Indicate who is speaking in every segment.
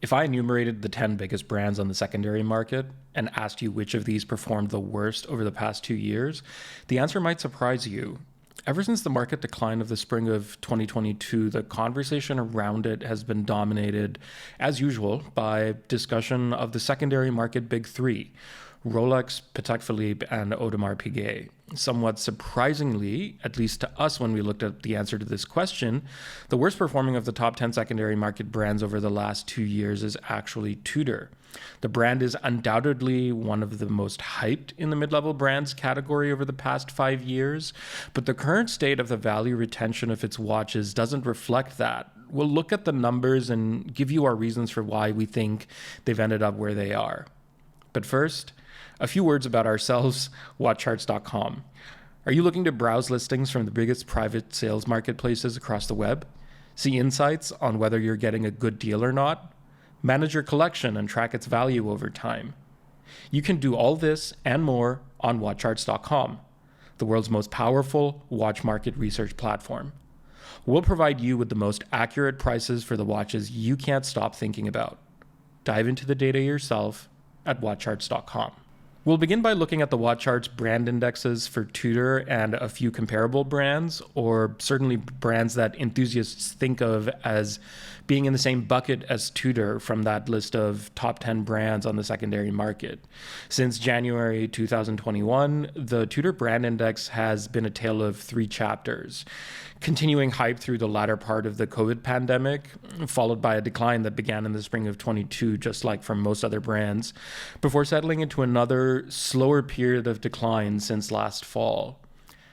Speaker 1: If I enumerated the 10 biggest brands on the secondary market and asked you which of these performed the worst over the past 2 years, the answer might surprise you. Ever since the market decline of the spring of 2022, the conversation around it has been dominated, as usual, by discussion of the secondary market big three: Rolex, Patek Philippe, and Audemars Piguet. Somewhat surprisingly, at least to us when we looked at the answer to this question, the worst performing of the top 10 secondary market brands over the last 2 years is actually Tudor. The brand is undoubtedly one of the most hyped in the mid-level brands category over the past 5 years, but the current state of the value retention of its watches doesn't reflect that. We'll look at the numbers and give you our reasons for why we think they've ended up where they are. But first, a few words about ourselves, WatchCharts.com. Are you looking to browse listings from the biggest private sales marketplaces across the web? See insights on whether you're getting a good deal or not? Manage your collection and track its value over time. You can do all this and more on WatchCharts.com, the world's most powerful watch market research platform. We'll provide you with the most accurate prices for the watches you can't stop thinking about. Dive into the data yourself at WatchCharts.com. We'll begin by looking at the WatchCharts brand indexes for Tudor and a few comparable brands, or certainly brands that enthusiasts think of as being in the same bucket as Tudor from that list of top 10 brands on the secondary market. Since January 2021, the Tudor brand index has been a tale of 3 chapters. Continuing hype through the latter part of the COVID pandemic, followed by a decline that began in the spring of 22, just like for most other brands, before settling into another slower period of decline since last fall.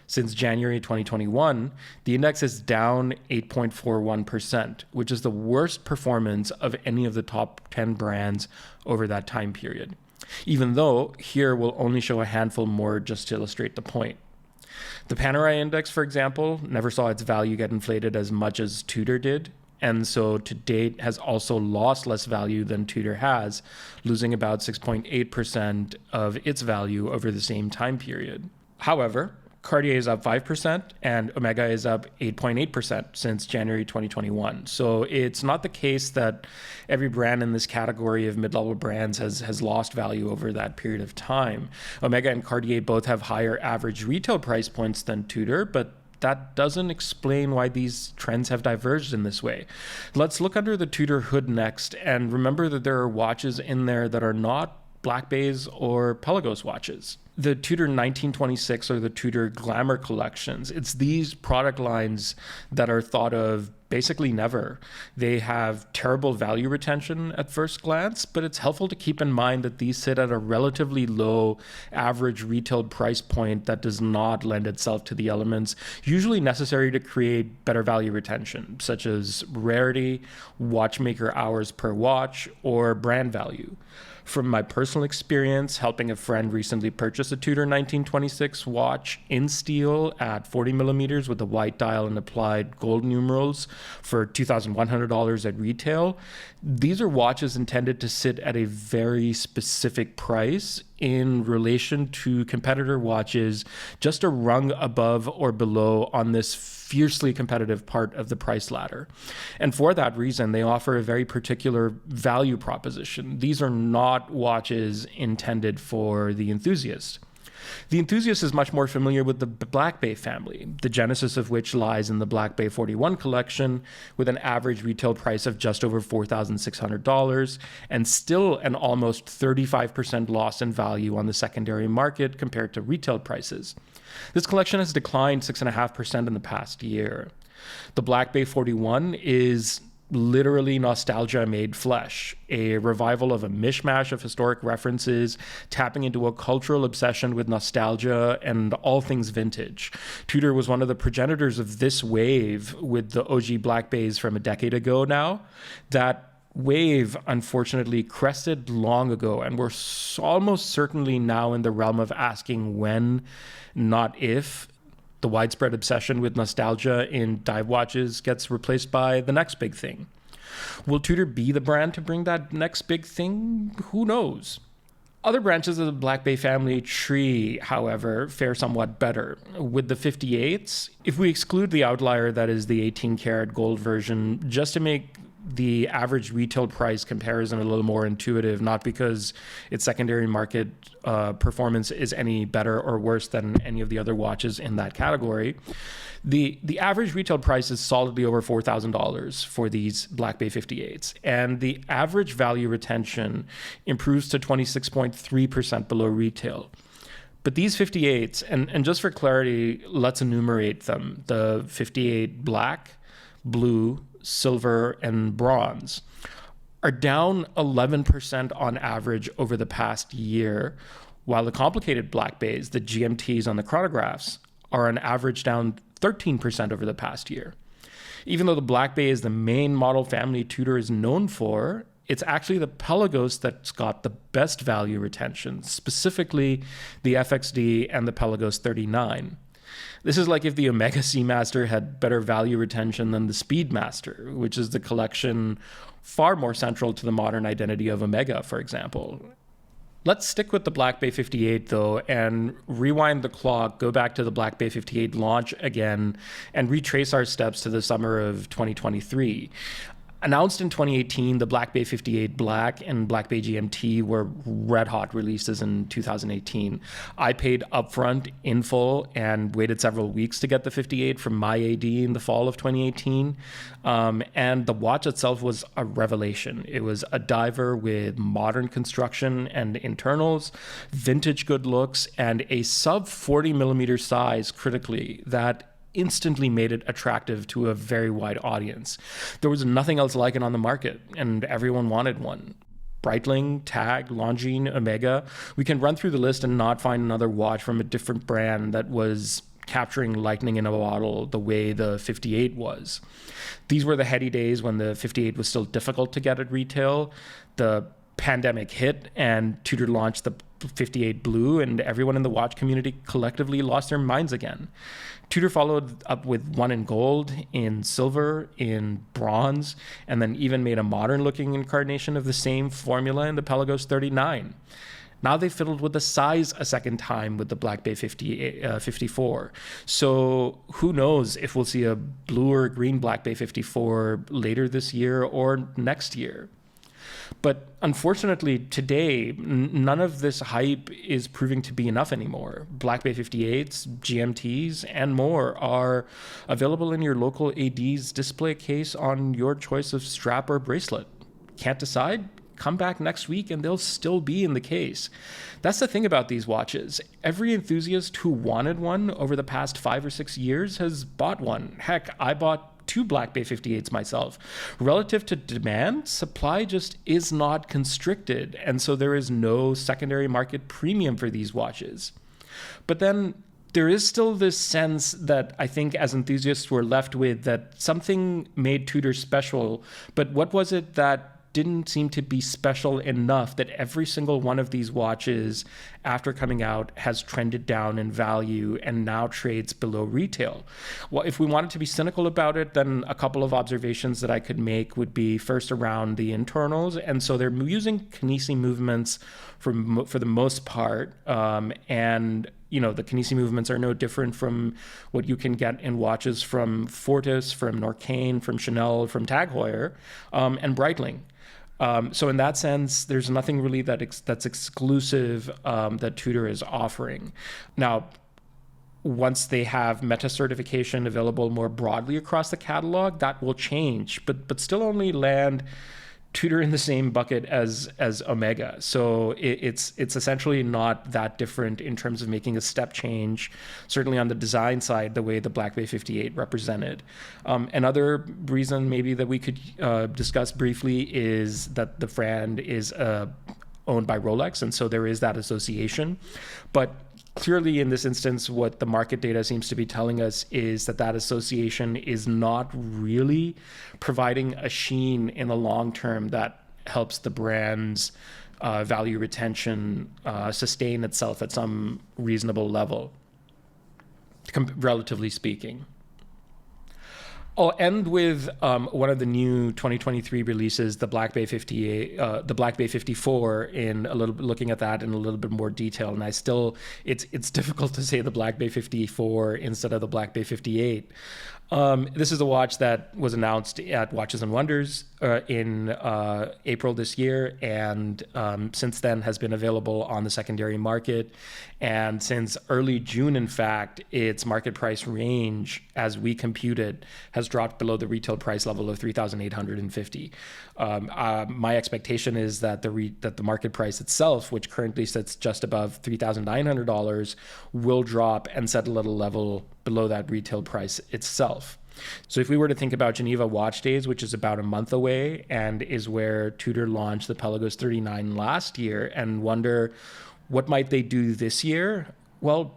Speaker 1: Since January 2021, the index is down 8.41%, which is the worst performance of any of the top 10 brands over that time period. Even though here we'll only show a handful more just to illustrate the point. The Panerai index, for example, never saw its value get inflated as much as Tudor did, and so to date has also lost less value than Tudor has, losing about 6.8% of its value over the same time period. However, Cartier is up 5% and Omega is up 8.8% since January 2021. So it's not the case that every brand in this category of mid-level brands has lost value over that period of time. Omega and Cartier both have higher average retail price points than Tudor, but that doesn't explain why these trends have diverged in this way. Let's look under the Tudor hood next and remember that there are watches in there that are not Black Bays or Pelagos watches. The Tudor 1926 or the Tudor Glamour collections, it's these product lines that are thought of basically never. They have terrible value retention at first glance, but it's helpful to keep in mind that these sit at a relatively low average retail price point that does not lend itself to the elements usually necessary to create better value retention, such as rarity, watchmaker hours per watch, or brand value. From my personal experience, helping a friend recently purchase a Tudor 1926 watch in steel at 40 millimeters with a white dial and applied gold numerals for $2,100 at retail. These are watches intended to sit at a very specific price in relation to competitor watches just a rung above or below on this fiercely competitive part of the price ladder. And for that reason, they offer a very particular value proposition. These are not watches intended for the enthusiast. The enthusiast is much more familiar with the Black Bay family, the genesis of which lies in the Black Bay 41 collection, with an average retail price of just over $4,600 and still an almost 35% loss in value on the secondary market compared to retail prices. This collection has declined 6.5% in the past year. The Black Bay 41 is literally nostalgia made flesh, a revival of a mishmash of historic references, tapping into a cultural obsession with nostalgia and all things vintage. Tudor was one of the progenitors of this wave with the OG Black Bays from a decade ago now. That wave, unfortunately, crested long ago, and we're almost certainly now in the realm of asking when, not if, the widespread obsession with nostalgia in dive watches gets replaced by the next big thing. Will Tudor be the brand to bring that next big thing? Who knows? Other branches of the Black Bay family tree, however, fare somewhat better. With the 58s, if we exclude the outlier that is the 18-karat gold version, just to make the average retail price comparison a little more intuitive, not because its secondary market performance is any better or worse than any of the other watches in that category. The average retail price is solidly over $4,000 for these Black Bay 58s, and the average value retention improves to 26.3% below retail. But these 58s, and just for clarity, let's enumerate them. The 58 black, blue, silver, and bronze are down 11% on average over the past year, while the complicated Black Bays, the GMTs on the chronographs, are on average down 13% over the past year. Even though the Black Bay is the main model family Tudor is known for, it's actually the Pelagos that's got the best value retention, specifically the FXD and the Pelagos 39. This is like if the Omega Seamaster had better value retention than the Speedmaster, which is the collection far more central to the modern identity of Omega, for example. Let's stick with the Black Bay 58, though, and rewind the clock, go back to the Black Bay 58 launch again, and retrace our steps to the summer of 2023. Announced in 2018, the Black Bay 58 Black and Black Bay GMT were red-hot releases in 2018. I paid upfront in full and waited several weeks to get the 58 from my AD in the fall of 2018. And the watch itself was a revelation. It was a diver with modern construction and internals, vintage good looks, and a sub 40 millimeter size critically that instantly made it attractive to a very wide audience. There was nothing else like it on the market, and everyone wanted one. Breitling, Tag, Longines, Omega. We can run through the list and not find another watch from a different brand that was capturing lightning in a bottle the way the 58 was. These were the heady days when the 58 was still difficult to get at retail. The pandemic hit and Tudor launched the 58 Blue, and everyone in the watch community collectively lost their minds again. Tudor followed up with one in gold, in silver, in bronze, and then even made a modern-looking incarnation of the same formula in the Pelagos 39. Now they fiddled with the size a second time with the Black Bay 54. So who knows if we'll see a blue or green Black Bay 54 later this year or next year. But unfortunately, today, none of this hype is proving to be enough anymore. Black Bay 58s, GMTs, and more are available in your local AD's display case on your choice of strap or bracelet. Can't decide? Come back next week and they'll still be in the case. That's the thing about these watches. Every enthusiast who wanted one over the past 5 or 6 years has bought one. Heck, I bought 2 Black Bay 58s myself. Relative to demand, supply just is not constricted, and so there is no secondary market premium for these watches. But then there is still this sense that I think as enthusiasts we're left with, that something made Tudor special, but what was it that didn't seem to be special enough that every single one of these watches after coming out has trended down in value and now trades below retail? Well, if we wanted to be cynical about it, then a couple of observations that I could make would be first around the internals. And so they're using kinesi movements for the most part. And you know, the kinesi movements are no different from what you can get in watches from Fortis, from Norqain, from Chanel, from Tag Heuer, and Breitling. So in that sense, there's nothing really that's exclusive that Tudor is offering. Now, once they have Meta certification available more broadly across the catalog, that will change, but still only land Tudor in the same bucket as Omega. So it's essentially not that different in terms of making a step change, certainly on the design side, the way the Black Bay 58 represented. Another reason maybe that we could discuss briefly is that the brand is owned by Rolex, and so there is that association. But clearly in this instance, what the market data seems to be telling us is that association is not really providing a sheen in the long term that helps the brand's value retention sustain itself at some reasonable level, relatively speaking. I'll end with one of the new 2023 releases, the Black Bay 58, the Black Bay 54, in a little bit, looking at that in a little bit more detail. And it's difficult to say the Black Bay 54 instead of the Black Bay 58. This is a watch that was announced at Watches and Wonders in April this year, and since then has been available on the secondary market. And since early June, in fact, its market price range, as we computed, has dropped below the retail price level of $3,850. My expectation is that the market price itself, which currently sits just above $3,900, will drop and settle at a level below that retail price itself. So if we were to think about Geneva Watch Days, which is about a month away and is where Tudor launched the Pelagos 39 last year, and wonder what might they do this year? Well,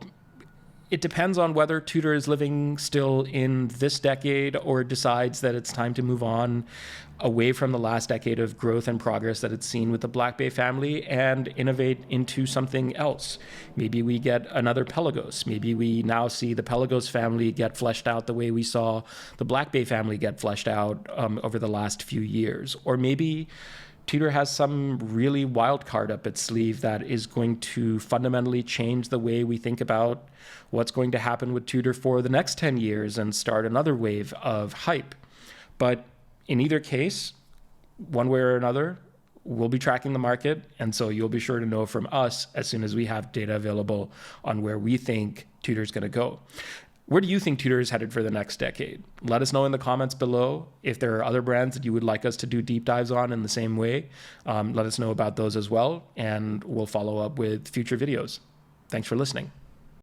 Speaker 1: it depends on whether Tudor is living still in this decade or decides that it's time to move on away from the last decade of growth and progress that it's seen with the Black Bay family and innovate into something else. Maybe we get another Pelagos. Maybe we now see the Pelagos family get fleshed out the way we saw the Black Bay family get fleshed out over the last few years. Or maybe Tudor has some really wild card up its sleeve that is going to fundamentally change the way we think about what's going to happen with Tudor for the next 10 years and start another wave of hype. But in either case, one way or another, we'll be tracking the market. And so you'll be sure to know from us as soon as we have data available on where we think Tudor's going to go. Where do you think Tudor is headed for the next decade? Let us know in the comments below. If there are other brands that you would like us to do deep dives on in the same way, let us know about those as well, and we'll follow up with future videos. Thanks for listening.